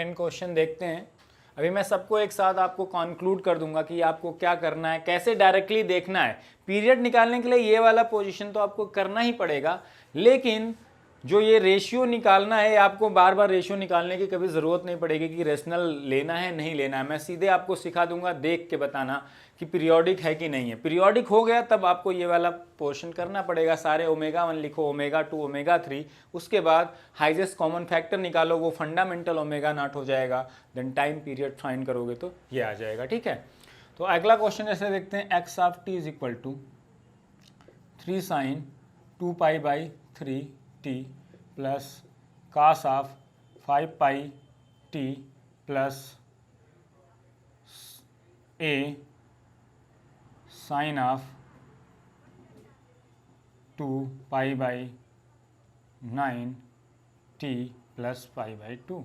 Second question देखते हैं। अभी मैं सबको एक साथ आपको कंक्लूड कर दूंगा कि आपको क्या करना है, कैसे डायरेक्टली देखना है। पीरियड निकालने के लिए ये वाला पोजीशन तो आपको करना ही पड़ेगा, लेकिन जो ये रेशियो निकालना है, आपको बार बार रेशियो निकालने की कभी ज़रूरत नहीं पड़ेगी कि रेशनल लेना है नहीं लेना है। मैं सीधे आपको सिखा दूंगा देख के बताना कि पीरियोडिक है कि नहीं है। पीरियोडिक हो गया तब आपको ये वाला पोर्शन करना पड़ेगा। सारे ओमेगा 1 लिखो, ओमेगा 2, ओमेगा 3, उसके बाद हाईएस्ट कॉमन फैक्टर निकालो, वो फंडामेंटल ओमेगा नॉट हो जाएगा। देन टाइम पीरियड फाइंड करोगे तो ये आ जाएगा। ठीक है, तो अगला क्वेश्चन ऐसे देखते हैं, x of t is equal to 3 sin 2 pi by 3 t plus cos of 5 pi t plus a sine of 2 pi by 9 t plus pi by 2।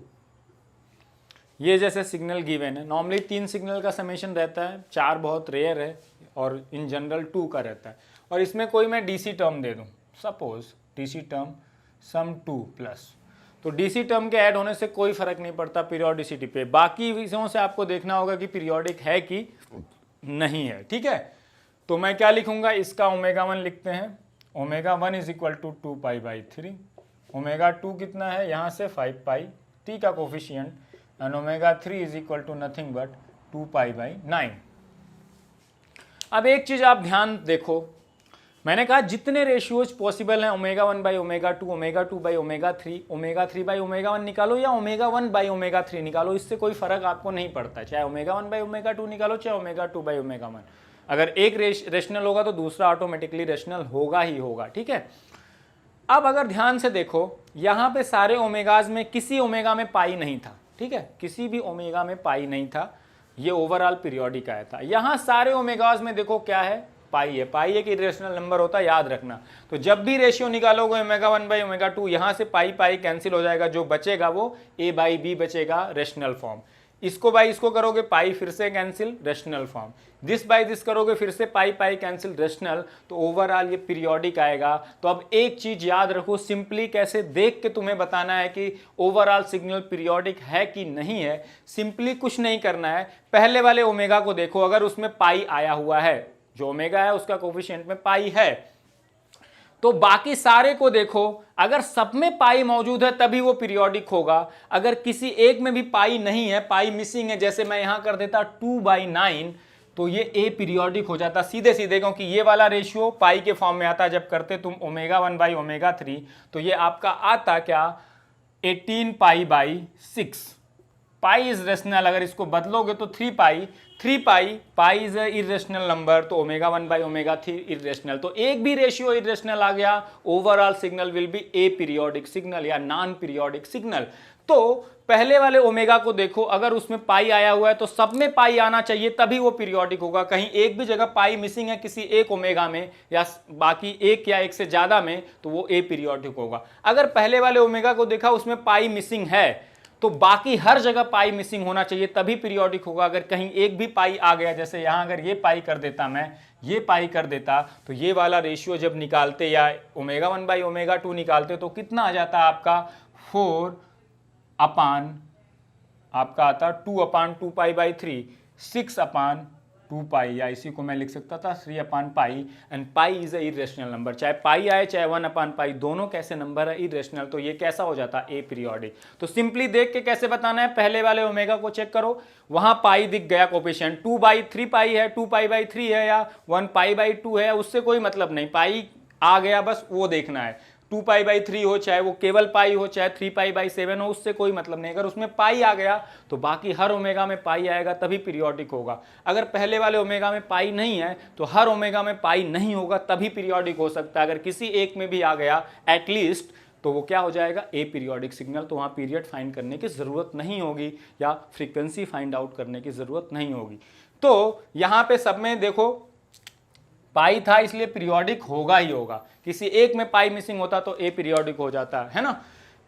ये जैसे सिग्नल गिवन है, नॉर्मली 3 सिग्नल का समेशन रहता है, 4 बहुत रेयर है और in general 2 का रहता है। और इसमें कोई मैं डीसी टर्म दे दूं, सपोज डीसी टर्म सम 2 प्लस, तो डीसी टर्म के ऐड होने से कोई फर्क नहीं पड़ता पीरियोडिसिटी पे। बाकी विषयों से आपको देखना होगा कि पीरियोडिक है कि नहीं है। ठीक है, तो मैं क्या लिखूंगा, इसका ओमेगा 1 लिखते हैं। Omega 1 is equal to 2 pi by 3, omega 2 कितना है यहाँ से 5 पाई टी का coefficient, and omega 3 is equal to nothing but 2 pi by 9। अब एक चीज आप ध्यान देखो, मैंने कहा जितने रेशियोज पॉसिबल हैं, omega 1 by omega 2, omega 2 by omega 3, omega 3 by omega 1 निकालो या ओमेगा 1 बाई ओमेगा 3 निकालो, इससे कोई फर्क आपको नहीं पड़ता। चाहे ओमेगा 1 बाई ओमेगा 2 निकालो, चाहे ओमेगा 2 बाई ओमेगा 1। अगर एक रेशनल होगा तो दूसरा ऑटोमेटिकली रेशनल होगा ही होगा। ठीक है, अब अगर ध्यान से देखो, यहाँ पे सारे ओमेगाज में किसी ओमेगा में पाई नहीं था। ठीक है, किसी भी ओमेगा में पाई नहीं था, ये ओवरऑल पीरियोडिक आया था। यहाँ सारे ओमेगाज में देखो क्या है, पाई है। पाई एक इरेशनल नंबर होता है, याद रखना। तो जब भी रेशियो निकालोगे ओमेगा 1 बाई ओमेगा 2, यहाँ से पाई पाई कैंसिल हो जाएगा, जो बचेगा वो ए बाई बी बचेगा, रेशनल फॉर्म। इसको बाई इसको करोगे, पाई फिर से cancel, rational form. This by this करोगे, फिर से पाई पाई कैंसिल, रेशनल। तो ओवरऑल ये पीरियोडिक आएगा। तो अब एक चीज याद रखो, सिंपली कैसे देख के तुम्हें बताना है कि ओवरऑल सिग्नल पीरियोडिक है कि नहीं है। सिंपली कुछ नहीं करना है, पहले वाले ओमेगा को देखो, अगर उसमें पाई आया हुआ है, जो ओमेगा है उसका कोफिशिएंट में पाई है, तो बाकी सारे को देखो, अगर सब में पाई मौजूद है तभी वो पीरियोडिक होगा। अगर किसी एक में भी पाई नहीं है, पाई मिसिंग है, जैसे मैं यहां कर देता 2 बाई 9, तो ये ए पीरियोडिक हो जाता सीधे सीधे, क्योंकि ये वाला रेशियो पाई के फॉर्म में आता। जब करते तुम ओमेगा 1 बाई ओमेगा 3, तो ये आपका आता क्या, 18 pi by 6। Pi is rational, अगर इसको बदलोगे तो 3 पाई, पाई इज इरेशनल नंबर, तो ओमेगा 1 बाई ओमेगा 3 इरेशनल। तो एक भी रेशियो इरेशनल आ गया, overall signal will be A periodic signal या नॉन पीरियोडिक सिग्नल। तो पहले वाले ओमेगा को देखो, अगर उसमें पाई आया हुआ है तो सब में पाई आना चाहिए तभी वो पीरियोडिक होगा। कहीं एक भी जगह पाई मिसिंग है किसी एक ओमेगा में या बाकी एक या एक से ज्यादा में, तो वो ए पीरियोडिक होगा। अगर पहले वाले ओमेगा को देखा उसमें पाई मिसिंग है, तो बाकी हर जगह पाई मिसिंग होना चाहिए तभी पीरियोडिक होगा। अगर कहीं एक भी पाई आ गया, जैसे यहां अगर ये पाई कर देता, मैं ये पाई कर देता, तो ये वाला रेशियो जब निकालते या ओमेगा 1 बाई ओमेगा 2 निकालते तो कितना आ जाता आपका, 4 अपान आपका आता 2 अपान 2 पाई बाई 3, 6 अपान 2 पाई, या इसी को मैं लिख सकता था 3 upon pi. And pi is a irrational number, चाहे पाई आए चाहे 1 अपान पाई, दोनों कैसे नंबर है, इरेशनल। तो ये कैसा हो जाता है, ए पीरियोडिक। तो सिंपली देख के कैसे बताना है, पहले वाले ओमेगा को चेक करो, वहां पाई दिख गया कोफिशिएंट, 2 बाई 3 पाई है, 2 पाई बाई 3 है या 1 पाई बाई 2 है, उससे कोई मतलब नहीं, पाई आ गया बस वो देखना है। 2 पाई बाई 3 हो, चाहे वो केवल पाई हो, चाहे 3 पाई बाई 7 हो, उससे कोई मतलब नहीं। अगर उसमें पाई आ गया तो बाकी हर ओमेगा में पाई आएगा तभी पीरियोडिक होगा। अगर पहले वाले ओमेगा में पाई नहीं है तो हर ओमेगा में पाई नहीं होगा तभी पीरियोडिक हो सकता है। अगर किसी एक में भी आ गया एटलीस्ट, तो वो क्या हो जाएगा, ए पीरियोडिक सिग्नल। तो वहां पीरियड फाइंड करने की जरूरत नहीं होगी या फ्रीक्वेंसी फाइंड आउट करने की जरूरत नहीं होगी। तो यहां पे सब में देखो पाई था, इसलिए पीरियोडिक होगा ही होगा। किसी एक में पाई मिसिंग होता तो ए पीरियोडिक हो जाता है ना,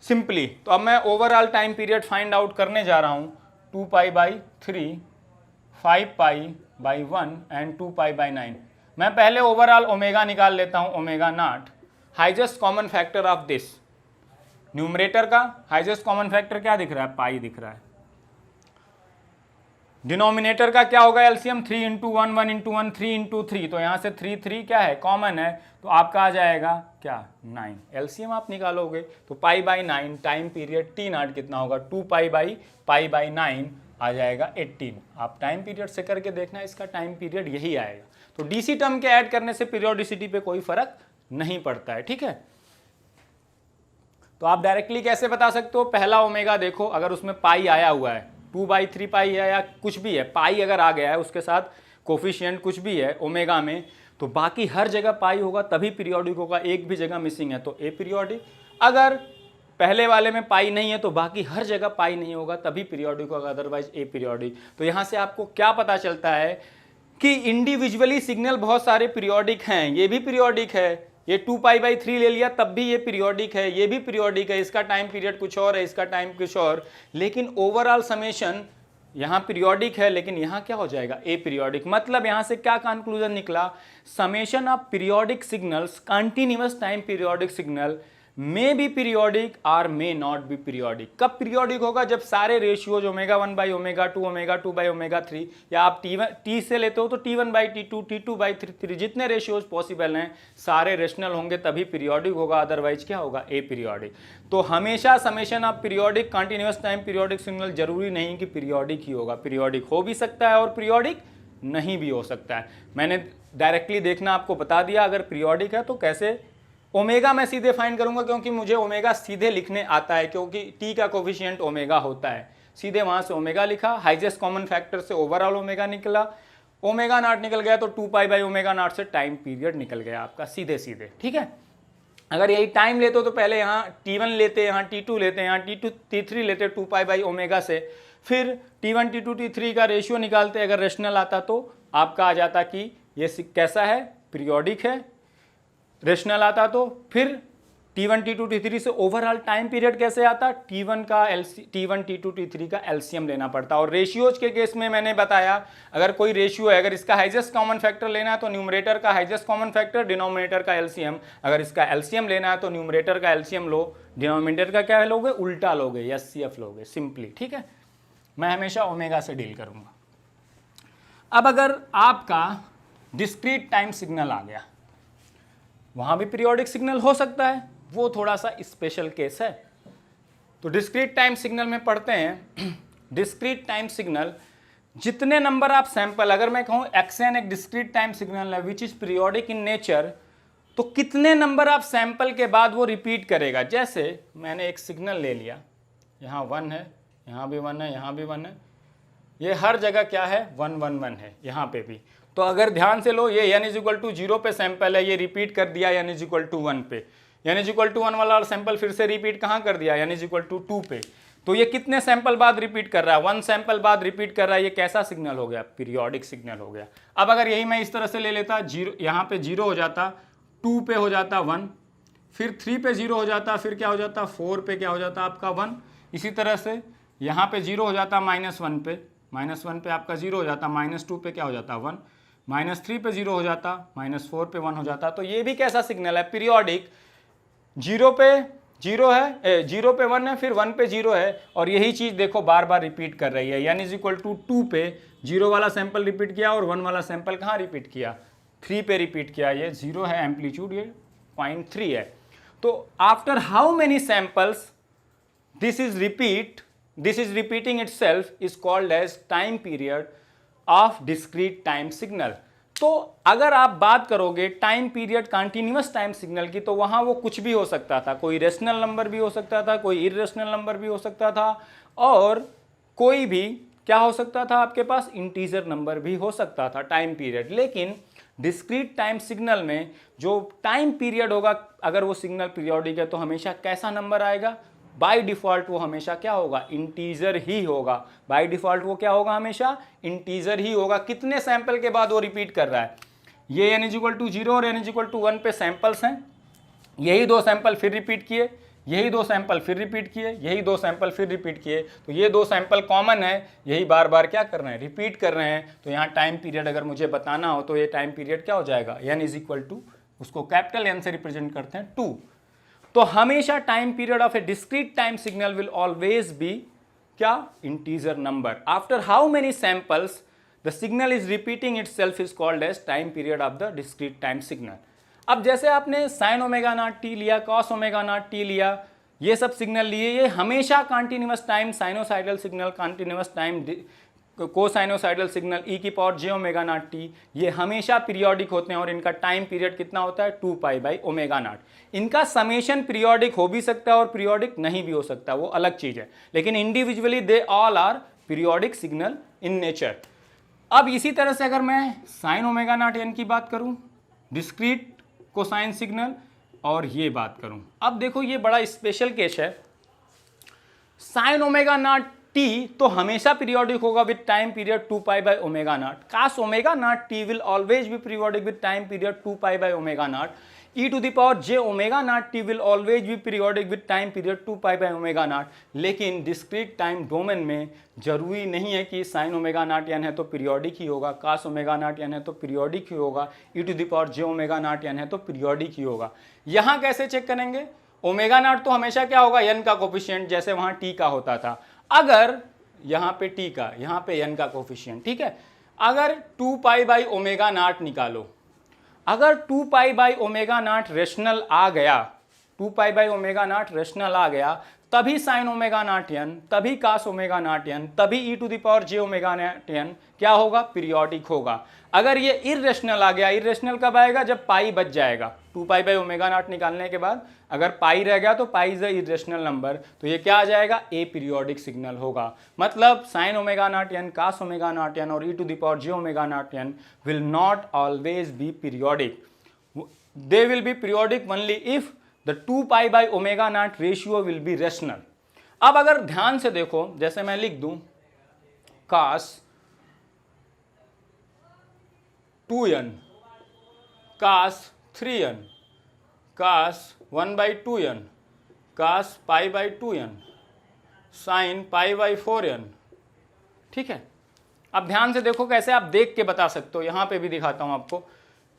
सिंपली। तो अब मैं overall time period find out करने जा रहा हूं, 2 pi by 3, 5 pi by 1 and 2 pi by 9। मैं पहले ओवरऑल ओमेगा निकाल लेता हूं, omega naught, highest common factor of this, numerator का हाईएस्ट कॉमन फैक्टर क्या दिख रहा है, पाई दिख रहा है। डिनोमिनेटर का क्या होगा एलसीएम, 3 इंटू 1 1 इंटू 1 3 इंटू 3, तो यहाँ से 3 3 क्या है कॉमन है, तो आपका आ जाएगा क्या 9। एलसीएम आप निकालोगे तो पाई by 9, time period T not कितना होगा 2 पाई बाई 9 आ जाएगा 18। आप टाइम पीरियड से करके देखना, इसका टाइम पीरियड यही आएगा। तो डीसी टर्म के ऐड करने से पीरियोडिसिटी पे कोई फर्क नहीं पड़ता है, ठीक है। तो आप डायरेक्टली कैसे बता सकते हो, पहला ओमेगा देखो, अगर उसमें पाई आया हुआ है 2/3 पाई है या कुछ भी है, पाई अगर आ गया है उसके साथ कोफिशिएंट कुछ भी है ओमेगा में, तो बाकी हर जगह पाई होगा तभी पीरियोडिक होगा, एक भी जगह मिसिंग है तो ए पीरियोडिक। अगर पहले वाले में पाई नहीं है तो बाकी हर जगह पाई नहीं होगा तभी पीरियोडिक होगा, अदरवाइज ए पीरियोडिक। तो यहाँ से आपको क्या पता चलता है कि इंडिविजुअली सिग्नल बहुत सारे पीरियोडिक हैं, ये भी पीरियोडिक है, ये 2 पाई 3 ले लिया तब भी ये पीरियोडिक है, ये भी पीरियोडिक है, इसका टाइम पीरियड कुछ और है, इसका टाइम कुछ और, लेकिन ओवरऑल समेशन यहाँ पीरियोडिक है, लेकिन यहाँ क्या हो जाएगा ए पीरियोडिक। मतलब यहाँ से क्या कंक्लूजन निकला, summation of periodic signals continuous time periodic signal may be periodic और मे नॉट बी पीरियोडिक। कब पीरियोडिक होगा, जब सारे ratios omega 1 by omega 2, omega 2 by omega 3, या आप टी से लेते हो तो T1 by T2, T2 by 3, जितने रेशियोज पॉसिबल हैं सारे रेशनल होंगे तभी पीरियोडिक होगा, अदरवाइज क्या होगा ए पीरियोडिक। तो हमेशा summation of periodic continuous time periodic signal जरूरी नहीं कि पीरियोडिक ही होगा, पीरियोडिक हो भी सकता है और पीरियोडिक नहीं भी हो सकता है। मैंने डायरेक्टली देखना आपको बता दिया, अगर पीरियोडिक है तो कैसे। ओमेगा मैं सीधे फाइंड करूंगा क्योंकि मुझे ओमेगा सीधे लिखने आता है, क्योंकि टी का कोफिशिएंट ओमेगा होता है, सीधे वहां से ओमेगा लिखा, हाईएस्ट कॉमन फैक्टर से ओवरऑल ओमेगा निकला, ओमेगा नॉट निकल गया तो 2 पाई बाई ओमेगा नॉट से टाइम पीरियड निकल गया आपका सीधे सीधे, ठीक है। अगर यही टाइम लेते हो तो पहले यहाँ T1 लेते, यहाँ T2 लेते, यहाँ T2 T3 लेते 2 पाई बाई ओमेगा से, फिर T1 T2 T3 का रेशियो निकालते, अगर रेशनल आता तो आपका आ जाता कि ये कैसा है पीरियोडिक है, रेशनल आता तो फिर T1 T2 T3 से ओवरऑल टाइम पीरियड कैसे आता, T1 T2 T3 का एलसीएम लेना पड़ता। और रेशियोज के केस में मैंने बताया, अगर कोई रेशियो है, अगर इसका हाईएस्ट कॉमन फैक्टर लेना है तो न्यूमरेटर का हाईएस्ट कॉमन फैक्टर, डिनोमिनेटर का एलसीएम, अगर इसका एलसीएम लेना है तो न्यूमरेटर का एलसीएम लो, डिनोमिनेटर का क्या लोगे, उल्टा लोगे, एचसीएफ लोगे सिंपली, ठीक है। मैं हमेशा ओमेगा से डील करूंगा। अब अगर आपका डिस्क्रीट टाइम सिग्नल आ गया, वहां भी पीरियोडिक सिग्नल हो सकता है, वो थोड़ा सा स्पेशल केस है। तो डिस्क्रीट टाइम सिग्नल में पढ़ते हैं, डिस्क्रीट टाइम सिग्नल जितने नंबर आप सैंपल, अगर मैं कहूं xn एक डिस्क्रीट टाइम सिग्नल है which is periodic in nature, तो कितने नंबर आप सैंपल के बाद वो रिपीट करेगा। जैसे मैंने एक सिग्नल ले लिया, यहाँ 1 है, यहाँ भी 1 है, यहाँ भी 1 है, ये हर जगह क्या है 1 1 1 है, यहाँ पे भी। तो अगर ध्यान से लो, ये n = 0 पे सैंपल है, ये रिपीट कर दिया n = 1 पे, n = 1 वाला सैंपल फिर से रिपीट कहाँ कर दिया n = 2 पे। तो ये कितने सैंपल बाद रिपीट कर रहा है, 1 सैंपल बाद रिपीट कर रहा है, ये कैसा सिग्नल हो गया, पीरियोडिक सिग्नल हो गया। अब अगर यही मैं इस तरह से ले लेता, 0 यहाँ पे 0 हो जाता, 2 पे हो जाता 1, फिर 3 पे 0 हो जाता, फिर क्या हो जाता 4 पे क्या हो जाता आपका 1, इसी तरह से यहाँ पे 0 हो जाता -1 पे, -1 पे आपका 0 हो जाता, -2 पे क्या हो जाता 1, -3 पे 0 हो जाता, -4 पे 1 हो जाता। तो ये भी कैसा सिग्नल है, पीरियोडिक। 0 पे 0 है, 0 पे 1 है, फिर 1 पे 0 है, और यही चीज़ देखो बार बार रिपीट कर रही है। n = 2 पे 0 वाला सैंपल रिपीट किया और 1 वाला सैंपल कहाँ रिपीट किया, 3 पे रिपीट किया। ये 0 है एम्पलीट्यूड, ये 0.3 है। तो after how many samples this is repeating itself is called as time period of discrete time signal. तो अगर आप बात करोगे time period continuous time signal की, तो वहां वो कुछ भी हो सकता था, कोई रेशनल नंबर भी हो सकता था, कोई इरेशनल नंबर भी हो सकता था, और कोई भी क्या हो सकता था आपके पास, इंटीजर नंबर भी हो सकता था टाइम पीरियड। लेकिन डिस्क्रीट टाइम सिग्नल में जो टाइम पीरियड होगा, अगर वो सिग्नल पीरियोडिक है तो हमेशा कैसा नंबर आएगा, बाय डिफॉल्ट वो हमेशा क्या होगा, इंटीजर ही होगा। बाय डिफॉल्ट वो क्या होगा, हमेशा इंटीजर ही होगा। कितने सैंपल के बाद वो रिपीट कर रहा है, ये n = 0 और n = 1 पे सैंपल्स हैं, यही 2 सैंपल फिर रिपीट किए, यही 2 सैंपल फिर रिपीट किए, यही 2 सैंपल फिर रिपीट किए, तो ये 2 सैंपल कॉमन है, यही बार बार क्या कर रहे हैं, रिपीट कर रहे हैं। तो यहाँ टाइम पीरियड अगर मुझे बताना हो तो ये टाइम पीरियड क्या हो जाएगा, n = उसको कैपिटल N से रिप्रेजेंट करते हैं 2। तो हमेशा time period of a discrete time signal will always be क्या, integer number. After how many samples the signal is repeating itself is called as time period of the discrete time signal. अब जैसे आपने sine omega naught T लिया, cos omega naught T लिया, ये सब signal लिए, ये हमेशा continuous time sinusoidal signal, continuous time cosinusoidal signal E की power J omega naught T, ये हमेशा पीरियोडिक होते हैं और इनका टाइम पीरियड कितना होता है 2π/ओमेगा नॉट। इनका समेशन पीरियोडिक हो भी सकता है और पीरियोडिक नहीं भी हो सकता, वो अलग चीज है, लेकिन individually they all are periodic signal in nature. अब इसी तरह से अगर मैं साइन ओमेगा नॉट एन की बात करूं, डिस्क्रीट कोसाइन सिग्नल, और ये बात करूं, अब देखो ये बड़ा स्पेशल केस है। साइन ओमेगा नॉट टी तो हमेशा पीरियोडिक होगा with time period 2π/ओमेगा naught. Cos omega naught T will always be periodic with time period 2π/ओमेगा naught. E to the power J omega naught T will always be periodic with time period 2π/ओमेगा naught. लेकिन discrete time domain में जरूरी नहीं है कि sign omega naught N है तो periodic ही होगा, कास ओमेगा नॉट एन है तो पीरियोडिक ही होगा, E to the power J omega naught N है तो पीरियोडिक ही होगा। यहां कैसे चेक करेंगे, ओमेगा नॉट तो हमेशा क्या होगा, एन का कोफिशिएंट, जैसे वहां टी का होता था। अगर यहां पे टी का, यहां पे एन का कोफिशिएंट, ठीक है, अगर 2π/ओमेगा नॉट निकालो, अगर 2π/ओमेगा नॉट रेशनल आ गया, 2π/ओमेगा नॉट रेशनल आ गया, तभी साइन ओमेगा नॉट एन, तभी कास ओमेगा नॉट एन, तभी E to the power J omega naught N क्या होगा, पीरियोडिक होगा। अगर ये इरेशनल आ गया, इरेशनल कब आएगा, जब पाई बच जाएगा। 2π/ओमेगा नॉट निकालने के बाद अगर पाई रह गया तो पाई इज अ इरेशनल नंबर, तो ये क्या आ जाएगा, ए पीरियोडिक सिग्नल होगा। मतलब sine omega naught N, cos omega naught N और E to the power J omega naught N will not always be periodic, they will be periodic only if the 2π/ओमेगा naught ratio will be rational. अब अगर ध्यान से देखो, जैसे मैं लिख दूं कास 2n, कास 3n, कास 1/2n, कास π/2n, साइन π/4n, ठीक है। अब ध्यान से देखो कैसे आप देख के बता सकते हो, यहां पे भी दिखाता हूं आपको।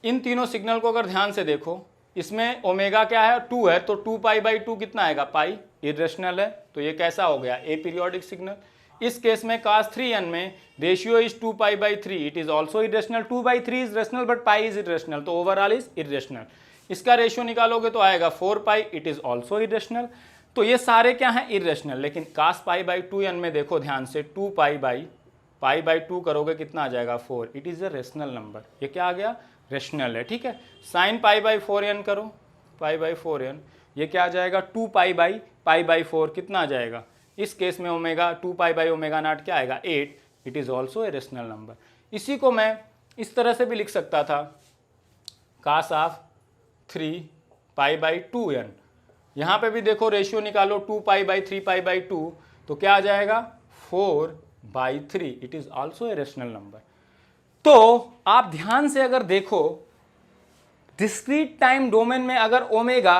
इन तीनों सिग्नल को अगर ध्यान से देखो, इसमें ओमेगा क्या है, 2 है, तो 2π/2 कितना आएगा, पाई, इरेशनल है, तो ये कैसा हो गया, ए पीरियोडिक सिग्नल। इस केस में cos 3n में ratio is 2π/3, it is also irrational, 2/3 is rational but pi is irrational, तो ओवरऑल इज इरेशनल। इसका रेशियो निकालोगे तो आएगा 4π, इट इज ऑल्सो इरेशनल। तो ये सारे क्या हैं, इरेशनल। लेकिन cos π/2n में देखो ध्यान से, 2π/2 करोगे कितना आ जाएगा, 4, it is a rational number, ये क्या आ गया, रेशनल है, ठीक है। साइन π/4n करो, π/4n, ये क्या आ जाएगा, 2π/4 कितना आ जाएगा, इस केस में ओमेगा 2π/ओमेगा नॉट क्या आएगा, 8, it is also a rational number. इसी को मैं इस तरह से भी लिख सकता था, कास ऑफ 3π/2n, यहाँ पे भी देखो रेशियो निकालो, 2π/3π/2, तो क्या आ जाएगा, 4/3, it is also a rational number. तो आप ध्यान से अगर देखो, डिस्क्रीट टाइम डोमेन में अगर ओमेगा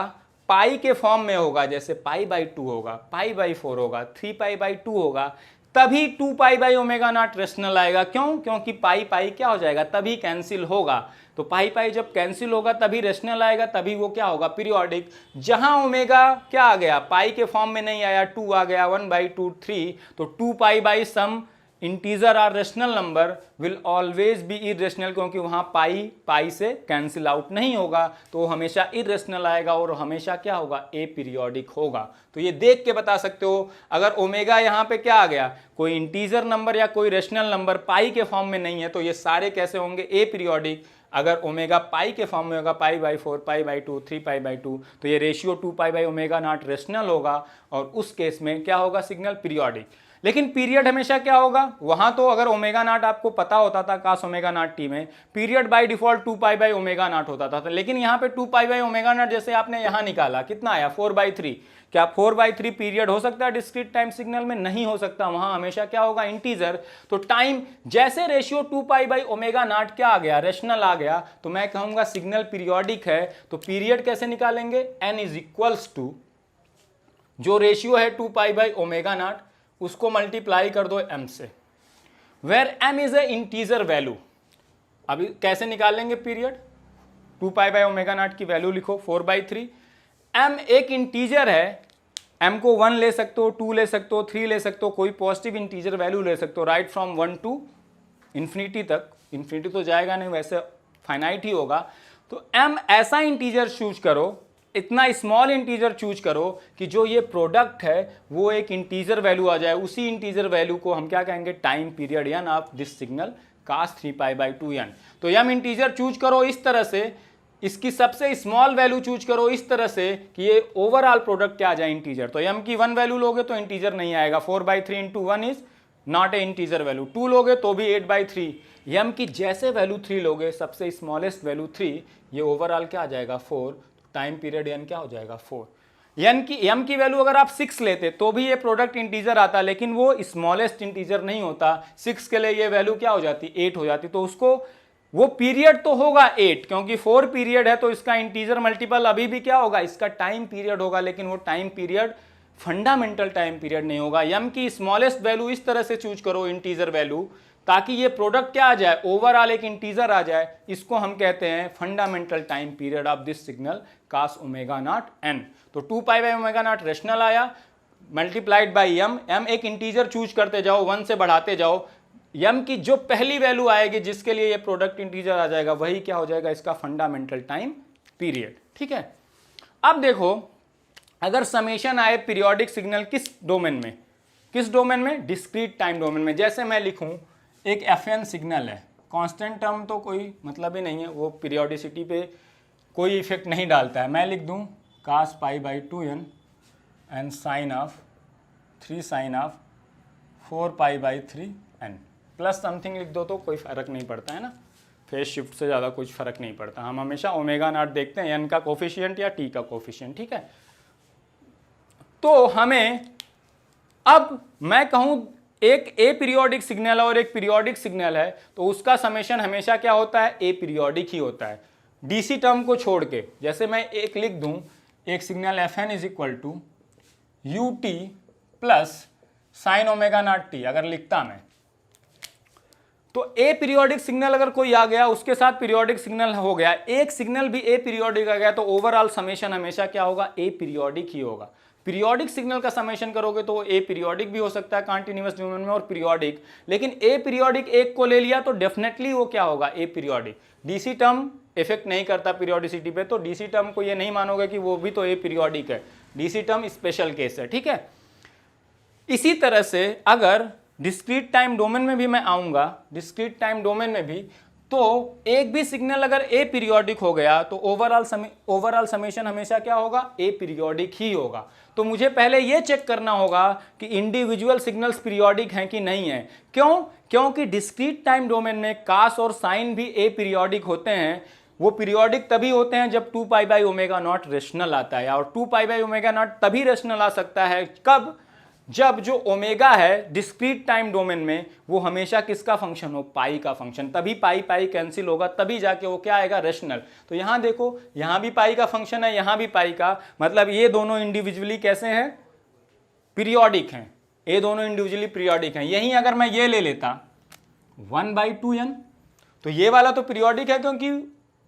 पाई के फॉर्म में होगा, जैसे π/2 होगा, π/4 होगा, 3π/2 होगा, तभी 2π/ओमेगा नॉट रेशनल आएगा। क्यों, क्योंकि पाई पाई क्या हो जाएगा, तभी कैंसिल होगा। तो पाई पाई जब कैंसिल होगा तभी रेशनल आएगा, तभी वो क्या होगा, पीरियोडिक। जहां ओमेगा क्या आ गया, पाई के फॉर्म में नहीं आया, 2 आ गया, 1/2 3, तो 2π/सम integer are rational number will always be irrational, क्योंकि वहां पाई पाई से कैंसिल आउट नहीं होगा, तो हमेशा इरेशनल आएगा और हमेशा क्या होगा, ए पीरियोडिक होगा। तो ये देख के बता सकते हो, अगर ओमेगा यहाँ पे क्या आ गया, कोई इंटीजर नंबर या कोई रेशनल नंबर पाई के फॉर्म में नहीं है, तो ये सारे कैसे होंगे, ए पीरियोडिक। अगर ओमेगा पाई के फॉर्म में होगा, π/4, π/2, 3π/2, तो ये रेशियो 2π/ओमेगा नॉट रेशनल होगा, और उस केस में क्या होगा, सिग्नल पीरियोडिक। लेकिन पीरियड हमेशा क्या होगा, वहां तो अगर ओमेगा नॉट आपको पता होता था कास ओमेगा नॉट टी में, पीरियड बाय डिफॉल्ट 2π/ओमेगा नॉट होता था, लेकिन यहाँ पे 2π/ओमेगा नॉट जैसे आपने यहाँ निकाला, कितना आया, 4/3। क्या 4/3 पीरियड हो सकता है डिस्क्रीट टाइम सिग्नल में, नहीं हो सकता, वहां हमेशा क्या होगा, इंटीजर। तो टाइम जैसे रेशियो 2π/ओमेगा नॉट क्या आ गया, रेशनल आ गया, तो मैं कहूंगा सिग्नल पीरियोडिक है। तो पीरियड कैसे निकालेंगे, n इज इक्वल्स टू जो रेशियो है 2π/ओमेगा नॉट, उसको मल्टीप्लाई कर दो m से, where m is a integer value. अभी कैसे निकालेंगे पीरियड, 2π/ओमेगा नॉट की वैल्यू लिखो 4/3, m एक इंटीजर है, m को 1 ले सकते हो, 2 ले सकते हो, 3 ले सकते हो, कोई पॉजिटिव इंटीजर वैल्यू ले सकते हो, राइट फ्रॉम 1 टू इन्फिनिटी तक। इन्फिनिटी तो जाएगा नहीं, वैसे फाइनाइट ही होगा। तो m ऐसा इंटीजर चूज करो, इतना स्मॉल इंटीजर चूज करो कि जो ये प्रोडक्ट है वो एक इंटीजर वैल्यू आ जाए। उसी इंटीजर वैल्यू को हम क्या कहेंगे, time period n of this signal cos 3π/2n। तो m इंटीजर चूज करो इस तरह से, इसकी सबसे स्मॉल वैल्यू चूज करो इस तरह से कि ये ओवरऑल प्रोडक्ट क्या आ जाए, इंटीजर। तो m की 1 वैल्यू लोगे तो इंटीजर नहीं आएगा, 4/3 into 1 is not a integer value. 2 लोगे तो भी 8/3। m की जैसे वैल्यू 3 लोगे, सबसे स्मॉलेस्ट वैल्यू 3, ये ओवरऑल क्या आ जाएगा 4, टाइम पीरियड n क्या हो जाएगा 4। m की वैल्यू अगर आप 6 लेते तो भी ये प्रोडक्ट इंटीजर आता, लेकिन वो स्मॉलेस्ट इंटीजर नहीं होता। 6 के लिए ये वैल्यू क्या हो जाती, 8 हो जाती। तो उसको वो पीरियड तो होगा 8, क्योंकि 4 पीरियड है तो इसका इंटीजर मल्टीपल अभी भी क्या होगा, इसका टाइम पीरियड होगा, लेकिन वो time period fundamental time period नहीं होगा। m की स्मॉलेस्ट वैल्यू इस तरह से चूज करो, इंटीजर वैल्यू, ताकि ये प्रोडक्ट क्या आ जाए, ओवरऑल एक इंटीजर आ जाए। इसको हम कहते हैं fundamental time period of this signal cos ω0n। तो 2π/ω0 रेशनल आया, मल्टीप्लाइड बाई m एक इंटीजर चूज करते जाओ, 1 से बढ़ाते जाओ। m की जो पहली वैल्यू आएगी जिसके लिए ये प्रोडक्ट इंटीजर आ जाएगा, वही क्या हो जाएगा, इसका फंडामेंटल टाइम पीरियड। ठीक है, अब देखो, अगर समेशन आए पीरियोडिक सिग्नल किस डोमेन में, किस डोमेन में, डिस्क्रीट टाइम डोमेन में। जैसे मैं लिखूं एक fn सिग्नल है, कांस्टेंट टर्म तो कोई मतलब ही नहीं है, वो पीरियोडिसिटी पे कोई इफेक्ट नहीं डालता है। मैं लिख दूं cos π/2n and sine of 3 sine of 4π/3n plus something लिख दो तो कोई फर्क नहीं पड़ता है ना, फेज शिफ्ट से ज़्यादा कुछ फर्क नहीं पड़ता। हम हमेशा ω0 देखते हैं, n का कोफिशिएंट या t का कोफिशिएंट। ठीक है, तो हमें, अब मैं कहूं एक ए पीरियोडिक सिग्नल और एक पीरियोडिक सिग्नल है, तो उसका समेशन हमेशा क्या होता है, ए पीरियोडिक ही होता है, डीसी टर्म को छोड़ के। जैसे मैं एक लिख दूं, एक signal fn is equal to ut plus sine ω0t अगर लिखता मैं, तो ए पीरियोडिक सिग्नल अगर कोई आ गया, उसके साथ पीरियोडिक सिग्नल हो गया, एक सिग्नल भी ए पीरियोडिक आ गया, तो ओवरऑल समेशन हमेशा क्या होगा, ए पीरियोडिक ही होगा। पीरियोडिक सिग्नल का समेशन करोगे तो ए पीरियोडिक भी हो सकता है कंटीन्यूअस डोमेन में और पीरियोडिक, लेकिन ए पीरियोडिक एक को ले लिया तो डेफिनेटली वो क्या होगा, ए पीरियोडिक। डीसी टर्म इफेक्ट नहीं करता पीरियोडिसिटी पे, तो डीसी टर्म को ये नहीं मानोगे कि वो भी तो ए पीरियोडिक है, डीसी टर्म स्पेशल केस है। ठीक है, इसी तरह से अगर डिस्क्रीट टाइम डोमेन में भी मैं आऊंगा, डिस्क्रीट टाइम डोमेन में भी, तो एक भी सिग्नल अगर ए पीरियोडिक हो गया तो ओवरऑल समेशन हमेशा क्या होगा, ए पीरियोडिक ही होगा। तो मुझे पहले ये चेक करना होगा कि इंडिविजुअल सिग्नल्स पीरियोडिक हैं कि नहीं है। क्यों? क्योंकि डिस्क्रीट टाइम डोमेन में कास और साइन भी ए पीरियोडिक होते हैं। वो पीरियोडिक तभी होते हैं जब 2π/ω0 रेशनल आता है, और 2π/ω0 तभी रेशनल आ सकता है कब, जब जो ओमेगा है डिस्क्रीट टाइम डोमेन में वो हमेशा किसका फंक्शन हो, पाई का फंक्शन। तभी पाई पाई कैंसिल होगा, तभी जाके वो क्या आएगा, रेशनल। तो यहां देखो, यहां भी पाई का फंक्शन है, यहां भी पाई का, मतलब ये दोनों इंडिविजुअली कैसे हैं, पीरियोडिक हैं। ये दोनों इंडिविजुअली पीरियोडिक हैं। यहीं अगर मैं ये ले लेता 1/2n, तो ये वाला तो पीरियोडिक है क्योंकि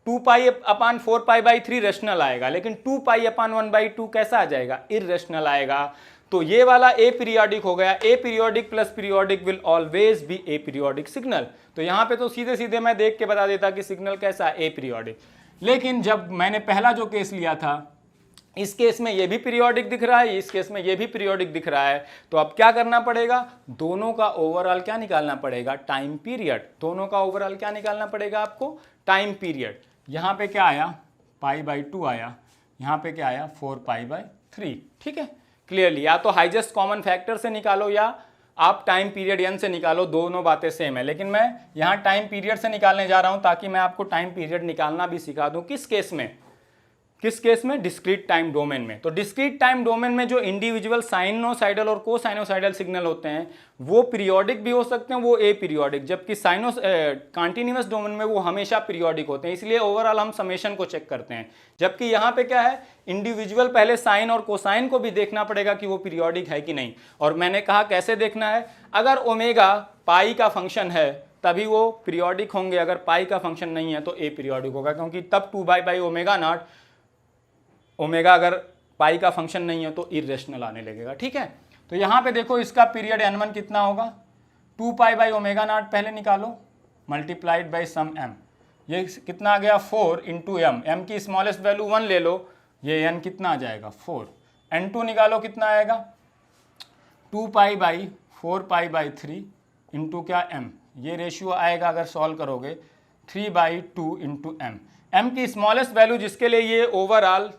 2π/4π/3 रेशनल आएगा, लेकिन 2π/1/2 कैसा आ जाएगा, इररेशनल आएगा। तो ये वाला ए पीरियोडिक हो गया। ए periodic plus periodic will always B A periodic signal. तो यहां पे तो सीधे सीधे मैं देख के बता देता कि सिग्नल कैसा है, ए पीरियोडिक। लेकिन जब मैंने पहला जो केस लिया था, इस केस में ये भी पीरियोडिक दिख रहा है, इस केस में ये भी पीरियोडिक दिख रहा है, तो अब क्या करना पड़ेगा, दोनों का ओवरऑल क्या निकालना पड़ेगा, टाइम पीरियड। दोनों का ओवरऑल क्या निकालना पड़ेगा आपको, टाइम पीरियड। यहां पे क्या आया, π/2 आया, यहां पे क्या आया, 4π/3। ठीक है, क्लियरली या तो हाईएस्ट कॉमन फैक्टर से निकालो या आप टाइम पीरियड n से निकालो, दोनों बातें सेम है। लेकिन मैं यहां टाइम पीरियड से निकालने जा रहा हूं ताकि मैं आपको टाइम पीरियड निकालना भी सिखा दूं। किस केस में, किस केस में, डिस्क्रीट टाइम डोमेन में। तो डिस्क्रीट टाइम डोमेन में जो इंडिविजुअल साइनोसाइडल और कोसाइनोसाइडल सिग्नल होते हैं वो पीरियोडिक भी हो सकते हैं, वो ए पीरियोडिक, जबकि कॉन्टिन्यूअस डोमेन में वो हमेशा पीरियोडिक होते हैं। इसलिए ओवरऑल हम समेशन को चेक करते हैं। जबकि यहाँ पे क्या है, इंडिविजुअल पहले साइन और कोसाइन को भी देखना पड़ेगा कि वो पीरियोडिक है कि नहीं। और मैंने कहा कैसे देखना है, अगर ओमेगा पाई का फंक्शन है तभी वो पीरियोडिक होंगे, अगर पाई का फंक्शन नहीं है तो ए पीरियोडिक होगा, क्योंकि तब 2π/ω0, ओमेगा अगर पाई का फंक्शन नहीं है तो इरेशनल आने लगेगा। ठीक है, तो यहाँ पे देखो इसका पीरियड n1 कितना होगा, 2 पाई बाई ओमेगा नॉट पहले निकालो मल्टीप्लाइड बाई सम m, ये कितना आ गया 4 इंटू एम, एम की स्मॉलेस्ट वैल्यू 1 ले लो, ये n कितना आ जाएगा 4, n2 निकालो कितना आएगा 2 pi by 4 pi by 3 into क्या m, ये रेशियो आएगा अगर सॉल्व करोगे 3 बाई 2 इंटू एम, एम की स्मॉलेस्ट वैल्यू जिसके लिए ये ओवरऑल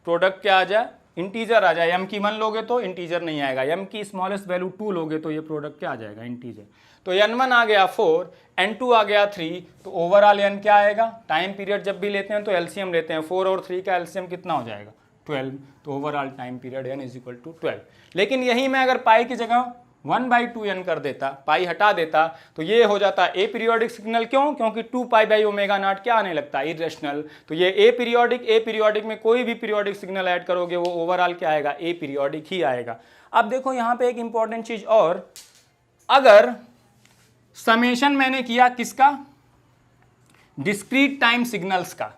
प्रोडक्ट क्या आ जाए इंटीजर आ जाए, m की 1 लोगे तो इंटीजर नहीं आएगा, m की स्मॉलेस्ट वैल्यू 2 लोगे तो ये प्रोडक्ट क्या आ जाएगा इंटीजर, तो n1 आ गया 4, n2 आ गया 3, तो ओवरऑल n क्या आएगा, टाइम पीरियड जब भी लेते हैं तो एलसीएम लेते हैं, 4 और 3 का एलसीएम कितना हो जाएगा 12, तो overall time period n is equal to 12। लेकिन यही मैं अगर पाई की जगह 1/2n कर देता, पाई हटा देता, तो ये हो जाता ए पीरियोडिक सिग्नल, क्यों, क्योंकि 2 पाई बाई ओमेगा नॉट क्या आने लगता है इरेशनल, तो ये ए पीरियोडिक में कोई भी पीरियोडिक सिग्नल ऐड करोगे वो ओवरऑल क्या आएगा ए पीरियोडिक ही आएगा। अब देखो यहाँ पे एक इंपॉर्टेंट चीज और, अगर समेशन मैंने किया किसका, डिस्क्रीट टाइम सिग्नल्स का,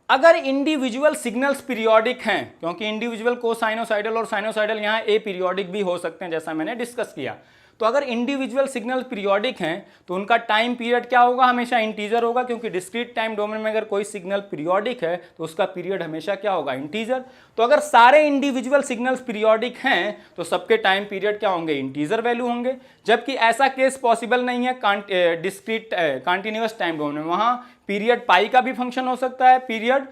अगर इंडिविजुअल सिग्नल्स पीरियोडिक हैं, क्योंकि इंडिविजुअल को साइनोसाइडल और साइनोसाइडल यहाँ ए पीरियोडिक भी हो सकते हैं जैसा मैंने डिस्कस किया, तो अगर इंडिविजुअल सिग्नल पीरियोडिक हैं तो उनका टाइम पीरियड क्या होगा, हमेशा इंटीजर होगा, क्योंकि डिस्क्रीट टाइम डोमेन में अगर कोई सिग्नल पीरियोडिक है तो उसका पीरियड हमेशा क्या होगा इंटीजर। तो अगर सारे इंडिविजुअल सिग्नल्स पीरियोडिक हैं तो सबके टाइम पीरियड क्या होंगे इंटीजर वैल्यू होंगे, जबकि ऐसा केस पॉसिबल नहीं है डिस्क्रीट कॉन्टिन्यूअस टाइम डोमेन में, वहां पीरियड पाई का भी फंक्शन हो सकता है, पीरियड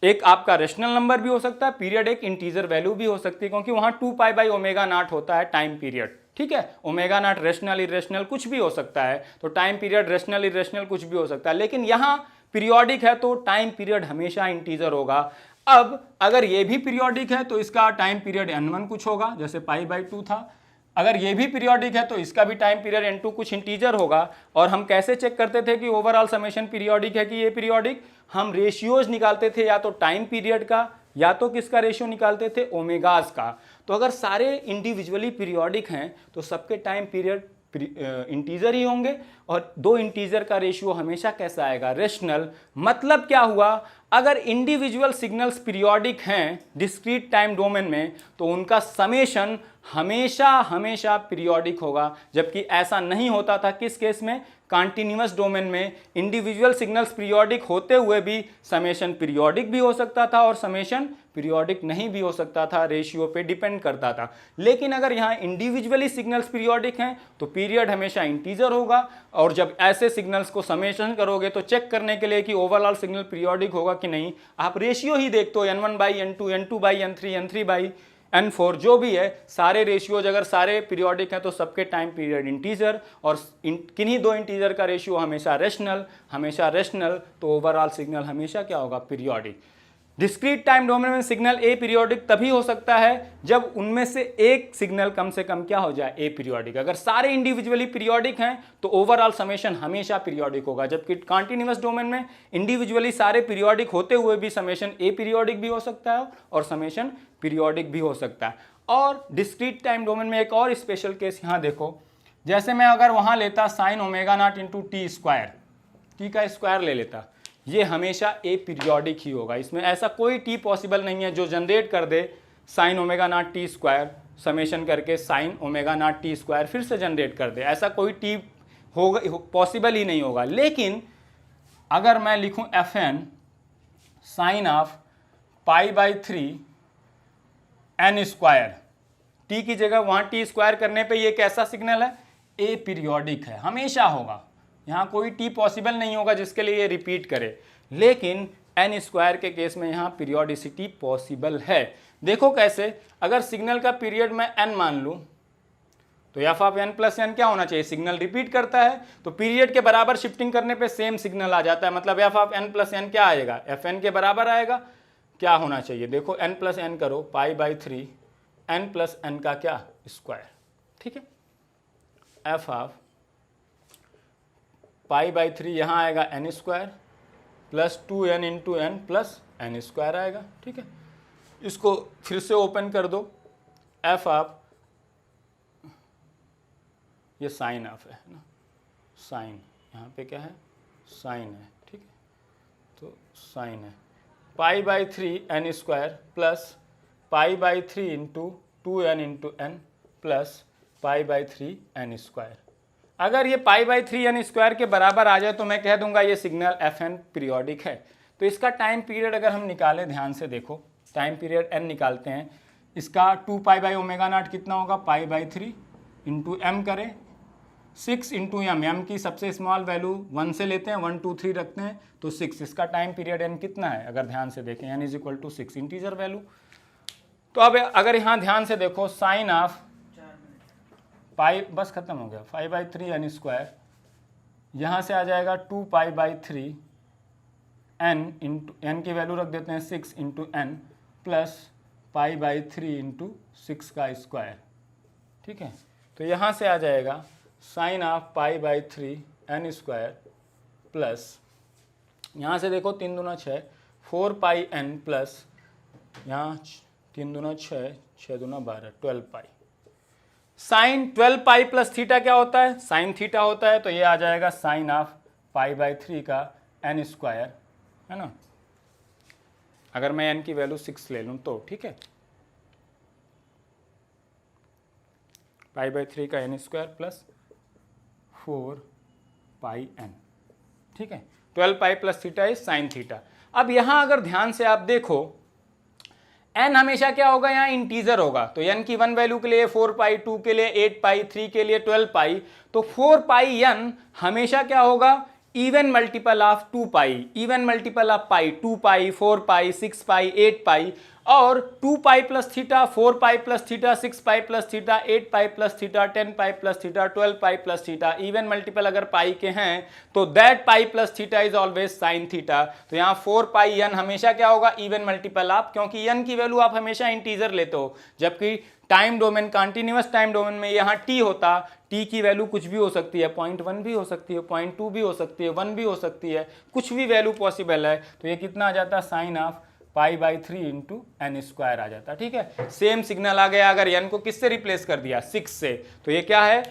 एक आपका रेशनल नंबर भी हो सकता है, पीरियड एक इंटीजर वैल्यू भी हो सकती है, क्योंकि वहां 2 पाई बाई ओमेगा नॉट होता है टाइम पीरियड। ठीक है, ओमेगा नॉट रेशनल इरेशनल कुछ भी हो सकता है, तो टाइम पीरियड रेशनल इरेशनल कुछ भी हो सकता है, लेकिन यहां पीरियोडिक है तो टाइम पीरियड हमेशा इंटीजर होगा। अब अगर ये भी पीरियोडिक है तो इसका टाइम पीरियड n1 कुछ होगा, जैसे पाई बाई 2 था, अगर ये भी पीरियोडिक है तो इसका भी टाइम पीरियड n2 कुछ इंटीजर होगा। और हम कैसे चेक करते थे कि ओवरऑल समेशन पीरियोडिक है कि ये पीरियोडिक, हम रेशियोज निकालते थे, या तो टाइम पीरियड का या तो किसका रेशियो निकालते थे ओमेगाज का। तो अगर सारे इंडिविजुअली पीरियोडिक हैं तो सबके टाइम पीरियड इंटीजर ही होंगे, और दो इंटीजर का रेशियो हमेशा कैसा आएगा रेशनल। मतलब क्या हुआ, अगर इंडिविजुअल सिग्नल्स पीरियोडिक हैं डिस्क्रीट टाइम डोमेन में तो उनका समेशन हमेशा हमेशा पीरियोडिक होगा, जबकि ऐसा नहीं होता था किस केस में, कॉन्टिन्यूअस डोमेन में इंडिविजुअल सिग्नल्स पीरियोडिक होते हुए भी समेशन पीरियोडिक भी हो सकता था और समेशन पीरियोडिक नहीं भी हो सकता था, रेशियो पे डिपेंड करता था। लेकिन अगर यहाँ इंडिविजुअली सिग्नल्स पीरियोडिक हैं तो पीरियड हमेशा इंटीजर होगा, और जब ऐसे सिग्नल्स को समेशन करोगे तो चेक करने के लिए कि ओवरऑल सिग्नल पीरियोडिक होगा कि नहीं, आप रेशियो ही देखते हो n1/n2, n2/n3, n3/n4 जो भी है, सारे रेशियोज अगर सारे पीरियोडिक हैं तो सबके टाइम पीरियड इंटीजर, और किन्हीं दो इंटीजर का रेशियो हमेशा रेशनल, तो ओवरऑल सिग्नल हमेशा क्या होगा पीरियोडिक। डिस्क्रीट टाइम डोमेन में सिग्नल ए पीरियोडिक तभी हो सकता है जब उनमें से एक सिग्नल कम से कम क्या हो जाए ए पीरियोडिक। अगर सारे इंडिविजुअली पीरियोडिक हैं तो ओवरऑल समेशन हमेशा पीरियोडिक होगा, जबकि कॉन्टिन्यूअस डोमेन में इंडिविजुअली सारे पीरियोडिक होते हुए भी समेशन ए पीरियोडिक भी हो सकता है और समेशन पीरियोडिक भी हो सकता है। और डिस्क्रीट टाइम डोमेन में एक और स्पेशल केस यहाँ देखो, जैसे मैं अगर वहाँ लेता sign omega not into T square, T का स्क्वायर ले लेता, ये हमेशा ए पीरियोडिक ही होगा। इसमें ऐसा कोई टी पॉसिबल नहीं है जो जनरेट कर दे sine omega naught T square summation करके sine omega naught T square फिर से जनरेट कर दे, ऐसा कोई टी होगा पॉसिबल ही नहीं होगा। लेकिन अगर मैं लिखूं F N sine of π/3 n square, T की जगह वहां टी स्क्वायर करने पे ये कैसा सिग्नल है, ए पीरियोडिक है, हमेशा होगा, यहाँ कोई टी पॉसिबल नहीं होगा जिसके लिए ये रिपीट करे। लेकिन एन स्क्वायर के केस में यहाँ पीरियोडिसिटी पॉसिबल है। देखो कैसे, अगर सिग्नल का पीरियड मैं एन मान लूँ तो f of n plus n क्या होना चाहिए, सिग्नल रिपीट करता है तो पीरियड के बराबर शिफ्टिंग करने पे सेम सिग्नल आ जाता है, मतलब f of n plus n क्या आएगा, एफ एन के बराबर आएगा। क्या होना चाहिए, देखो एन प्लस एन करो π/3 एन प्लस एन का क्या स्क्वायर, ठीक है, एफ ऑफ π/3 यहाँ आएगा n square plus 2n into n plus n square आएगा, ठीक है। इसको फिर से ओपन कर दो, एफ ऑफ, ये साइन ऑफ है ना, साइन यहाँ पे क्या है साइन है, ठीक है, तो साइन है π/3 n square plus pi by 3 into 2n into n plus pi by 3n square. अगर ये पाई बाई 3n स्क्वायर के बराबर आ जाए तो मैं कह दूंगा ये सिग्नल fn पीरियोडिक है। तो इसका टाइम पीरियड अगर हम निकालें, ध्यान से देखो, टाइम पीरियड n निकालते हैं, इसका 2 पाई बाई ओमेगा नॉट कितना होगा, पाई बाई 3 इंटू एम करें 6 इंटू एम की सबसे स्मॉल वैल्यू 1 से लेते हैं, 1 2 3 रखते हैं तो 6। इसका टाइम पीरियड n कितना है, अगर ध्यान से देखें n is equal to 6 integer value. तो अब अगर यहाँ ध्यान से देखो साइन ऑफ पाई, बस खत्म हो गया, 5 बाई 3n स्क्वायर, यहाँ से आ जाएगा 2 pi by 3 n into n की वैल्यू रख देते हैं 6 into n plus pi by 3 into 6 का स्क्वायर। ठीक है, तो यहाँ से आ जाएगा sine of pi by 3 n square plus, यहाँ से देखो 3 दूना 6, 4 पाई n प्लस यहाँ 3 दूना 6, 6 दूना 12, 12 पाई। साइन 12 पाई प्लस थीटा क्या होता है, साइन थीटा होता है, तो ये आ जाएगा साइन ऑफ पाई बाई 3 का n स्क्वायर, है ना, अगर मैं n की वैल्यू 6 ले लूँ तो। ठीक है, पाई बाई 3 का n square plus 4 pi n। ठीक है, 12 pi plus theta is sine theta. अब यहाँ अगर ध्यान से आप देखो n हमेशा क्या होगा, यहाँ इंटीजर होगा, तो n की 1 वैल्यू के लिए 4 पाई, 2 के लिए 8 पाई, 3 के लिए 12 पाई, तो 4 पाई n हमेशा क्या होगा, even multiple of 2 pi, even multiple of pi, 2 pi, 4 pi, 6 pi, 8 pi, और 2 pi plus theta, 4 pi plus theta, 6 pi plus theta, 8 pi plus theta, 10 pi plus theta, 12 pi plus theta, even multiple अगर pi के हैं तो that pi plus theta is always sine theta. तो यहाँ 4 pi n हमेशा क्या होगा, even multiple of, क्योंकि n की वैल्यू आप हमेशा इंटीजर लेते हो, जबकि time domain, continuous time domain में यहाँ t होता, t की वैल्यू कुछ भी हो सकती है, 0.1 भी हो सकती है, 0.2 भी हो सकती है, 1 भी हो सकती है, कुछ भी वैल्यू पॉसिबल है। तो ये कितना आ जाता है, sine of pi by 3 into N square आ जाता। ठीक है, सेम सिग्नल आ गया। अगर n को किससे रिप्लेस कर दिया, 6 से, तो ये क्या है,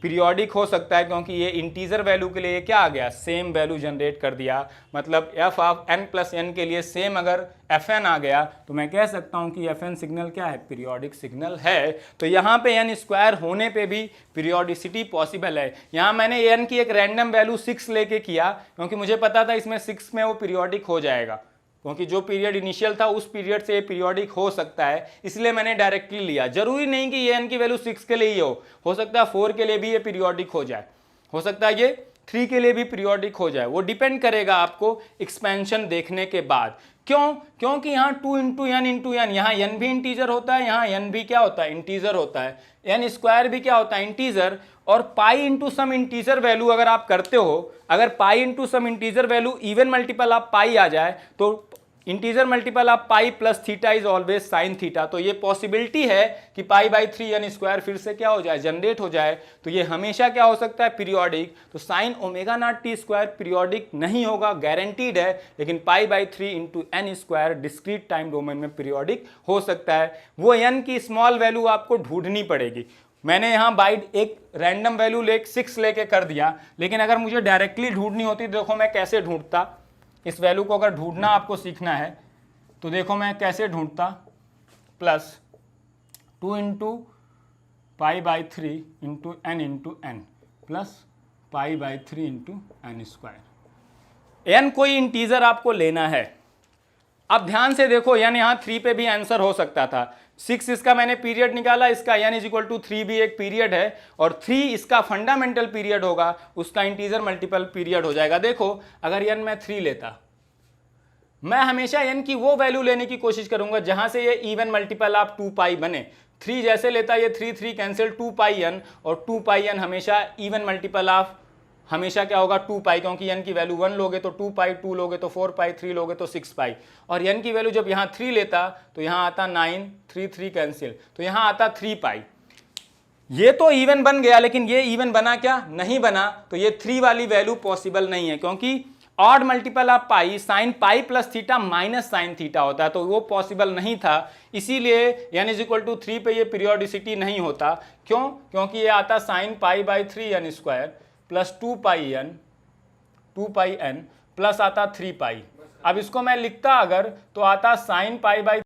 पीरियोडिक हो सकता है, क्योंकि ये इंटीजर वैल्यू के लिए क्या आ गया, सेम वैल्यू जनरेट कर दिया। मतलब f of n plus n के लिए सेम अगर fn आ गया तो मैं कह सकता हूं कि fn सिग्नल क्या है, पीरियोडिक सिग्नल है। तो यहाँ पे n स्क्वायर होने पे भी पीरियोडिसिटी पॉसिबल है। यहाँ मैंने n की एक रैंडम वैल्यू 6 लेके किया, क्योंकि मुझे पता था इसमें 6 में वो पीरियोडिक हो जाएगा, क्योंकि जो पीरियड इनिशियल था उस पीरियड से ये पीरियोडिक हो सकता है, इसलिए मैंने डायरेक्टली लिया। जरूरी नहीं कि ये n की वैल्यू 6 के लिए ही हो सकता है 4 के लिए भी ये पीरियोडिक हो जाए, हो सकता है ये 3 के लिए भी पीरियोडिक हो जाए, वो डिपेंड करेगा आपको एक्सपेंशन देखने के बाद। क्यों, क्योंकि यहाँ 2 इंटू एन इंटू एन, यहाँ n भी इंटीजर होता है, यहाँ n भी क्या होता है, इंटीजर होता है, n स्क्वायर भी क्या होता है, इंटीजर, और pi into some integer value अगर आप करते हो, अगर pi into some integer value even multiple of pi आ जाए तो integer multiple of pi plus theta is always sine theta. तो ये पॉसिबिलिटी है कि पाई बाई 3 n स्क्वायर फिर से क्या हो जाए, जनरेट हो जाए, तो ये हमेशा क्या हो सकता है, पीरियोडिक। तो sine omega naught T square periodic नहीं होगा, गारंटीड है, लेकिन pi by 3 into N square discrete time domain में पीरियोडिक हो सकता है। वो n की स्मॉल वैल्यू आपको ढूंढनी पड़ेगी। मैंने यहाँ बाई एक रैंडम वैल्यू 6 लेके कर दिया, लेकिन अगर मुझे डायरेक्टली ढूंढनी होती तो देखो मैं कैसे ढूंढता, इस वैल्यू को अगर ढूंढना आपको सीखना है तो देखो मैं कैसे ढूंढता, plus 2 into pi by 3 into n plus pi by 3 into N square. N कोई इंटीजर आपको लेना है। अब ध्यान से देखो n यहाँ 3 पे भी आंसर हो सकता था, 6 इसका मैंने पीरियड निकाला, इसका n इज इक्वल टू 3 भी एक पीरियड है, और 3 इसका फंडामेंटल पीरियड होगा, उसका इंटीजर मल्टीपल पीरियड हो जाएगा। देखो अगर n मैं 3 लेता, मैं हमेशा n की वो वैल्यू लेने की कोशिश करूंगा जहां से ये इवन मल्टीपल ऑफ 2 पाई बने। 3 जैसे लेता ये 3 कैंसिल, 2 पाई n, और 2 पाई n हमेशा इवन मल्टीपल ऑफ, हमेशा क्या होगा 2 पाई, क्योंकि n की वैल्यू 1 लोगे तो 2 पाई, 2 लोगे तो 4 पाई, 3 लोगे तो 6 पाई, और n की वैल्यू जब यहाँ 3 लेता तो यहाँ आता 9, 3 कैंसिल, तो यहाँ आता 3 पाई। ये तो इवन बन गया, लेकिन ये इवन बना क्या, नहीं बना। तो ये 3 वाली वैल्यू पॉसिबल नहीं है, क्योंकि odd multiple of pi sine pi plus theta minus sine theta होता है, तो वो पॉसिबल नहीं था। इसीलिए n इज इक्वल टू 3 पे ये पीरियोडिसिटी नहीं होता। क्यों, क्योंकि ये आता sine pi by 3 n square plus 2 pi n plus आता 3 पाई। अब इसको मैं लिखता अगर तो आता साइन पाई बाई